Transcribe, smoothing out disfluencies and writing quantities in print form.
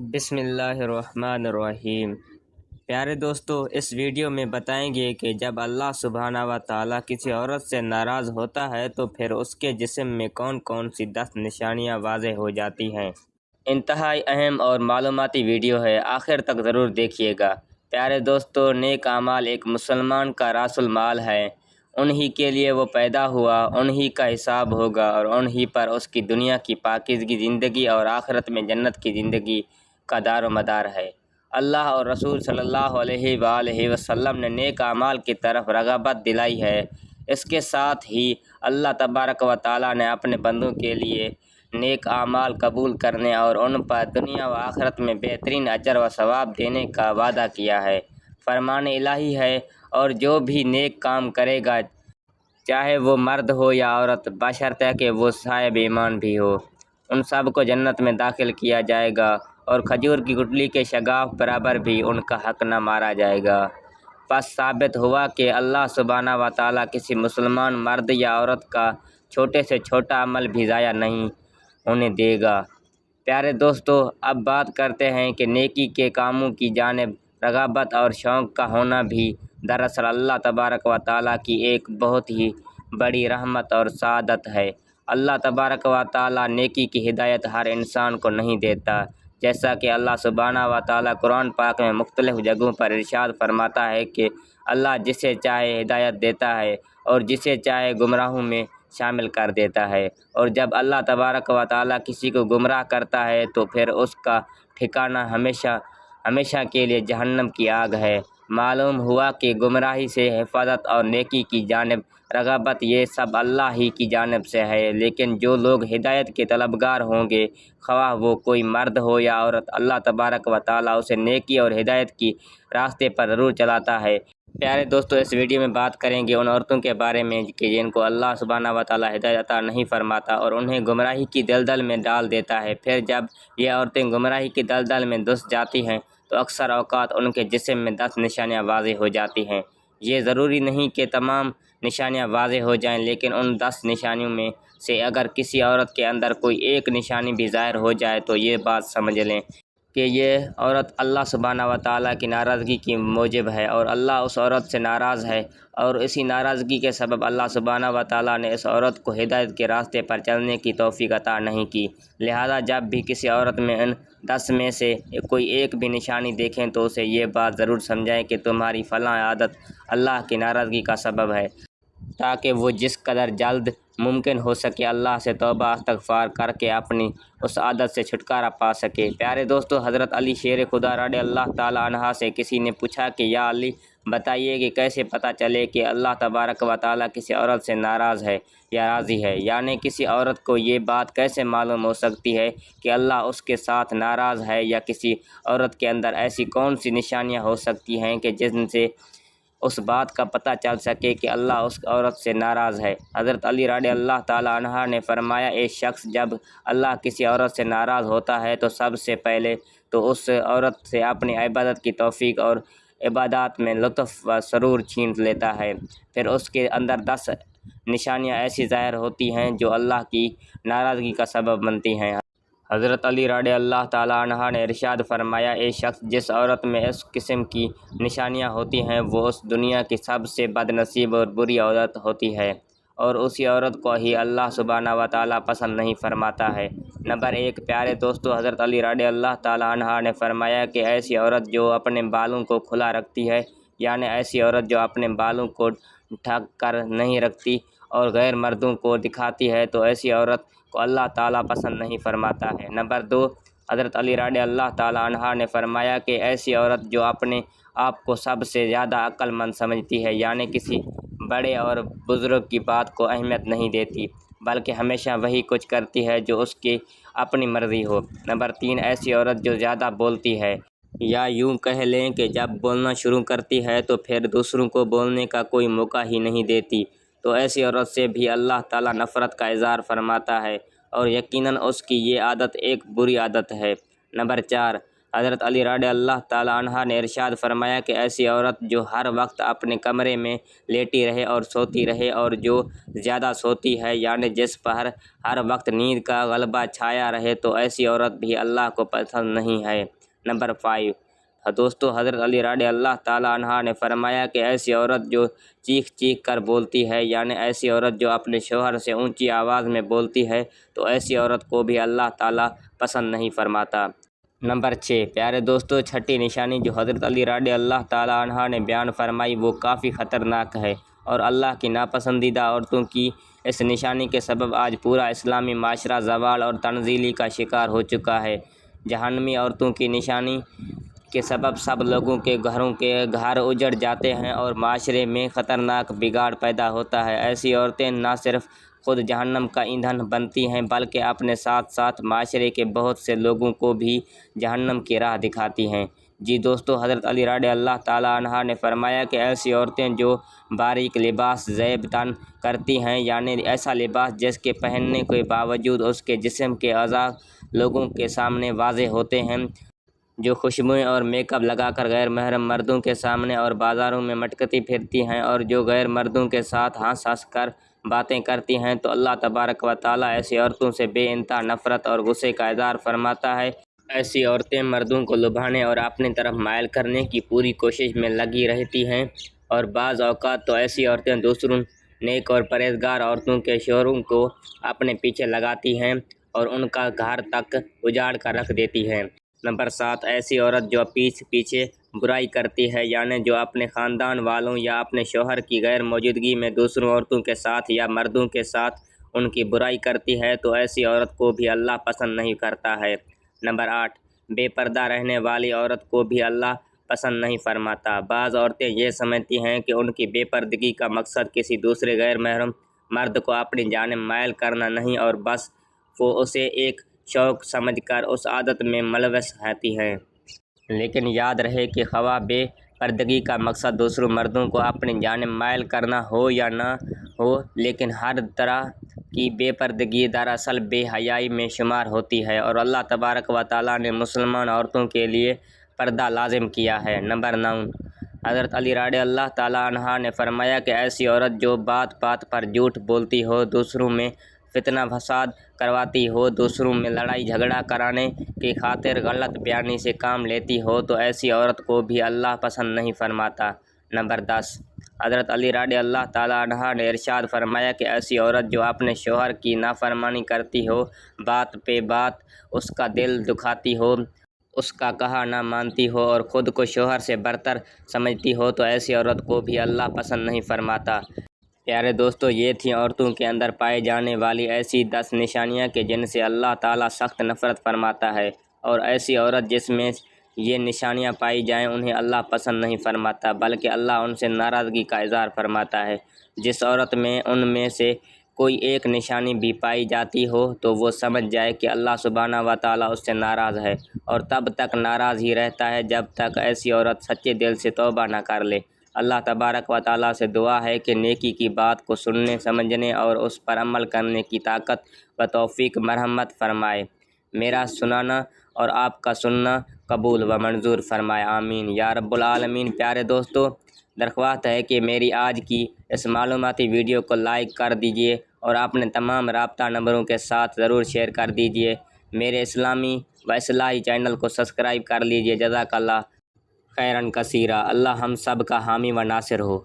بسم اللہ الرحمن الرحیم۔ پیارے دوستو، اس ویڈیو میں بتائیں گے کہ جب اللہ سبحانہ و تعالیٰ کسی عورت سے ناراض ہوتا ہے تو پھر اس کے جسم میں کون کون سی 10 نشانیاں واضح ہو جاتی ہیں۔ انتہائی اہم اور معلوماتی ویڈیو ہے، آخر تک ضرور دیکھیے گا۔ پیارے دوستو، نیک اعمال ایک مسلمان کا راس المال ہے۔ انہی کے لیے وہ پیدا ہوا، انہی کا حساب ہوگا اور انہی پر اس کی دنیا کی پاکیزگی زندگی اور آخرت میں جنت کی زندگی کا دار و مدار ہے۔ اللہ اور رسول صلی اللہ علیہ وآلہ وسلم نے نیک اعمال کی طرف رغبت دلائی ہے۔ اس کے ساتھ ہی اللہ تبارک و تعالیٰ نے اپنے بندوں کے لیے نیک اعمال قبول کرنے اور ان پر دنیا و آخرت میں بہترین اجر و ثواب دینے کا وعدہ کیا ہے۔ فرمان الہی ہے، اور جو بھی نیک کام کرے گا، چاہے وہ مرد ہو یا عورت، بشرطے کہ وہ صاحب ایمان بھی ہو، ان سب کو جنت میں داخل کیا جائے گا اور کھجور کی گٹلی کے شگاف برابر بھی ان کا حق نہ مارا جائے گا۔ پس ثابت ہوا کہ اللہ سبحانہ و تعالیٰ کسی مسلمان مرد یا عورت کا چھوٹے سے چھوٹا عمل بھی ضائع نہیں ہونے دے گا۔ پیارے دوستو، اب بات کرتے ہیں کہ نیکی کے کاموں کی جانب رغبت اور شوق کا ہونا بھی دراصل اللہ تبارک و تعالیٰ کی ایک بہت ہی بڑی رحمت اور سعادت ہے۔ اللہ تبارک و تعالیٰ نیکی کی ہدایت ہر انسان کو نہیں دیتا، جیسا کہ اللہ سبحانہ و تعالیٰ قرآن پاک میں مختلف جگہوں پر ارشاد فرماتا ہے کہ اللہ جسے چاہے ہدایت دیتا ہے اور جسے چاہے گمراہوں میں شامل کر دیتا ہے، اور جب اللہ تبارک و تعالیٰ کسی کو گمراہ کرتا ہے تو پھر اس کا ٹھکانہ ہمیشہ کے لیے جہنم کی آگ ہے۔ معلوم ہوا کہ گمراہی سے حفاظت اور نیکی کی جانب رغبت یہ سب اللہ ہی کی جانب سے ہے، لیکن جو لوگ ہدایت کے طلبگار ہوں گے، خواہ وہ کوئی مرد ہو یا عورت، اللہ تبارک و تعالیٰ اسے نیکی اور ہدایت کی راستے پر ضرور چلاتا ہے۔ پیارے دوستو، اس ویڈیو میں بات کریں گے ان عورتوں کے بارے میں کہ جن کو اللہ سبحانہ و تعالیٰ ہدایت عطا نہیں فرماتا اور انہیں گمراہی کی دلدل میں ڈال دیتا ہے۔ پھر جب یہ عورتیں گمراہی کی دلدل میں دھس جاتی ہیں تو اکثر اوقات ان کے جسم میں 10 نشانیاں واضح ہو جاتی ہیں۔ یہ ضروری نہیں کہ تمام نشانیاں واضح ہو جائیں، لیکن ان 10 نشانیوں میں سے اگر کسی عورت کے اندر کوئی ایک نشانی بھی ظاہر ہو جائے تو یہ بات سمجھ لیں کہ یہ عورت اللہ سبحانہ و تعالیٰ کی ناراضگی کی موجب ہے اور اللہ اس عورت سے ناراض ہے، اور اسی ناراضگی کے سبب اللہ سبحانہ و تعالیٰ نے اس عورت کو ہدایت کے راستے پر چلنے کی توفیق عطا نہیں کی۔ لہذا جب بھی کسی عورت میں ان 10 میں سے کوئی ایک بھی نشانی دیکھیں تو اسے یہ بات ضرور سمجھائیں کہ تمہاری فلاں عادت اللہ کی ناراضگی کا سبب ہے، تاکہ وہ جس قدر جلد ممکن ہو سکے اللہ سے توبہ استغفار کر کے اپنی اس عادت سے چھٹکارا پا سکے۔ پیارے دوستو، حضرت علی شیر خدا رضی اللہ تعالیٰ عنہ سے کسی نے پوچھا کہ یا علی، بتائیے کہ کیسے پتہ چلے کہ اللہ تبارک و تعالیٰ کسی عورت سے ناراض ہے یا راضی ہے، یعنی کسی عورت کو یہ بات کیسے معلوم ہو سکتی ہے کہ اللہ اس کے ساتھ ناراض ہے، یا کسی عورت کے اندر ایسی کون سی نشانیاں ہو سکتی ہیں کہ جن سے اس بات کا پتہ چل سکے کہ اللہ اس عورت سے ناراض ہے۔ حضرت علی رضی اللہ تعالیٰ عنہ نے فرمایا، ایک شخص جب اللہ کسی عورت سے ناراض ہوتا ہے تو سب سے پہلے تو اس عورت سے اپنی عبادت کی توفیق اور عبادات میں لطف و سرور چھین لیتا ہے، پھر اس کے اندر 10 نشانیاں ایسی ظاہر ہوتی ہیں جو اللہ کی ناراضگی کا سبب بنتی ہیں۔ حضرت علی رضی اللہ تعالیٰ عنہ نے ارشاد فرمایا، ایک شخص جس عورت میں اس قسم کی نشانیاں ہوتی ہیں وہ اس دنیا کی سب سے بد نصیب اور بری عورت ہوتی ہے، اور اسی عورت کو ہی اللہ سبحانہ و تعالیٰ پسند نہیں فرماتا ہے۔ نمبر 1، پیارے دوستو، حضرت علی رضی اللہ تعالیٰ عنہ نے فرمایا کہ ایسی عورت جو اپنے بالوں کو کھلا رکھتی ہے، یعنی ایسی عورت جو اپنے بالوں کو ڈھک کر نہیں رکھتی اور غیر مردوں کو دکھاتی ہے، تو ایسی عورت کو اللہ تعالیٰ پسند نہیں فرماتا ہے۔ نمبر 2، حضرت علی رضی اللہ تعالیٰ عنہ نے فرمایا کہ ایسی عورت جو اپنے آپ کو سب سے زیادہ عقل مند سمجھتی ہے، یعنی کسی بڑے اور بزرگ کی بات کو اہمیت نہیں دیتی بلکہ ہمیشہ وہی کچھ کرتی ہے جو اس کی اپنی مرضی ہو۔ نمبر 3، ایسی عورت جو زیادہ بولتی ہے، یا یوں کہہ لیں کہ جب بولنا شروع کرتی ہے تو پھر دوسروں کو بولنے کا کوئی موقع ہی نہیں دیتی، تو ایسی عورت سے بھی اللہ تعالیٰ نفرت کا اظہار فرماتا ہے، اور یقیناً اس کی یہ عادت ایک بری عادت ہے۔ نمبر 4، حضرت علی رضی اللہ تعالیٰ عنہ نے ارشاد فرمایا کہ ایسی عورت جو ہر وقت اپنے کمرے میں لیٹی رہے اور سوتی رہے اور جو زیادہ سوتی ہے یعنی جس پر ہر وقت نیند کا غلبہ چھایا رہے تو ایسی عورت بھی اللہ کو پسند نہیں ہے۔ نمبر 5 دوستو، حضرت علی رضی اللہ تعالیٰ عنہ نے فرمایا کہ ایسی عورت جو چیخ چیخ کر بولتی ہے یعنی ایسی عورت جو اپنے شوہر سے اونچی آواز میں بولتی ہے تو ایسی عورت کو بھی اللہ تعالیٰ پسند نہیں فرماتا۔ نمبر 6 پیارے دوستو، چھٹی نشانی جو حضرت علی رضی اللہ تعالیٰ عنہ نے بیان فرمائی وہ کافی خطرناک ہے اور اللہ کی ناپسندیدہ عورتوں کی اس نشانی کے سبب آج پورا اسلامی معاشرہ زوال اور تنزلی کا شکار ہو چکا ہے۔ جہنمی عورتوں کی نشانی کے سبب سب لوگوں کے گھر اجڑ جاتے ہیں اور معاشرے میں خطرناک بگاڑ پیدا ہوتا ہے۔ ایسی عورتیں نہ صرف خود جہنم کا ایندھن بنتی ہیں بلکہ اپنے ساتھ ساتھ معاشرے کے بہت سے لوگوں کو بھی جہنم کی راہ دکھاتی ہیں۔ جی دوستو، حضرت علی رضی اللہ تعالیٰ عنہ نے فرمایا کہ ایسی عورتیں جو باریک لباس زیب تن کرتی ہیں یعنی ایسا لباس جس کے پہننے کے باوجود اس کے جسم کے اعضاء لوگوں کے سامنے واضح ہوتے ہیں، جو خوشبوئیں اور میک اپ لگا کر غیر محرم مردوں کے سامنے اور بازاروں میں مٹکتی پھرتی ہیں اور جو غیر مردوں کے ساتھ ہنس ہنس کر باتیں کرتی ہیں تو اللہ تبارک و تعالیٰ ایسی عورتوں سے بے انتہا نفرت اور غصے کا اظہار فرماتا ہے۔ ایسی عورتیں مردوں کو لبھانے اور اپنی طرف مائل کرنے کی پوری کوشش میں لگی رہتی ہیں اور بعض اوقات تو ایسی عورتیں دوسروں نیک اور پرہیزگار عورتوں کے شوہروں کو اپنے پیچھے لگاتی ہیں اور ان کا گھر تک اجاڑ کر رکھ دیتی ہیں۔ نمبر 7 ایسی عورت جو پیچھے برائی کرتی ہے یعنی جو اپنے خاندان والوں یا اپنے شوہر کی غیر موجودگی میں دوسروں عورتوں کے ساتھ یا مردوں کے ساتھ ان کی برائی کرتی ہے تو ایسی عورت کو بھی اللہ پسند نہیں کرتا ہے۔ نمبر 8 بے پردہ رہنے والی عورت کو بھی اللہ پسند نہیں فرماتا۔ بعض عورتیں یہ سمجھتی ہیں کہ ان کی بے پردگی کا مقصد کسی دوسرے غیر محرم مرد کو اپنی جانب مائل کرنا نہیں اور بس وہ اسے ایک شوق سمجھ کر اس عادت میں ملوث ہوتی ہیں۔ لیکن یاد رہے کہ خواہ بے پردگی کا مقصد دوسروں مردوں کو اپنی جانب مائل کرنا ہو یا نہ ہو، لیکن ہر طرح کی بے پردگی دراصل بے حیائی میں شمار ہوتی ہے اور اللہ تبارک و تعالیٰ نے مسلمان عورتوں کے لیے پردہ لازم کیا ہے۔ نمبر 9 حضرت علی رضی اللہ تعالیٰ عنہ نے فرمایا کہ ایسی عورت جو بات بات پر جھوٹ بولتی ہو، دوسروں میں فتنہ فساد کرواتی ہو، دوسروں میں لڑائی جھگڑا کرانے کی خاطر غلط بیانی سے کام لیتی ہو تو ایسی عورت کو بھی اللہ پسند نہیں فرماتا۔ نمبر 10 حضرت علی رضی اللہ تعالیٰ عنہ نے ارشاد فرمایا کہ ایسی عورت جو اپنے شوہر کی نافرمانی کرتی ہو، بات پہ بات اس کا دل دکھاتی ہو، اس کا کہا نہ مانتی ہو اور خود کو شوہر سے برتر سمجھتی ہو تو ایسی عورت کو بھی اللہ پسند نہیں فرماتا۔ پیارے دوستو، یہ تھیں عورتوں کے اندر پائے جانے والی ایسی 10 نشانیاں کہ جن سے اللہ تعالیٰ سخت نفرت فرماتا ہے اور ایسی عورت جس میں یہ نشانیاں پائی جائیں انہیں اللہ پسند نہیں فرماتا بلکہ اللہ ان سے ناراضگی کا اظہار فرماتا ہے۔ جس عورت میں ان میں سے کوئی ایک نشانی بھی پائی جاتی ہو تو وہ سمجھ جائے کہ اللہ سبحانہ و تعالیٰ اس سے ناراض ہے اور تب تک ناراض ہی رہتا ہے جب تک ایسی عورت سچے دل سے توبہ نہ کر لے۔ اللہ تبارک و تعالیٰ سے دعا ہے کہ نیکی کی بات کو سننے سمجھنے اور اس پر عمل کرنے کی طاقت و توفیق مرحمت فرمائے۔ میرا سنانا اور آپ کا سننا قبول و منظور فرمائے، آمین یا رب العالمین۔ پیارے دوستو، درخواست ہے کہ میری آج کی اس معلوماتی ویڈیو کو لائک کر دیجئے اور اپنے تمام رابطہ نمبروں کے ساتھ ضرور شیئر کر دیجئے۔ میرے اسلامی و اصلاحی چینل کو سبسکرائب کر لیجئے۔ جزاک اللہ خیرن کثیرہ۔ اللہ ہم سب کا حامی و ناصر ہو۔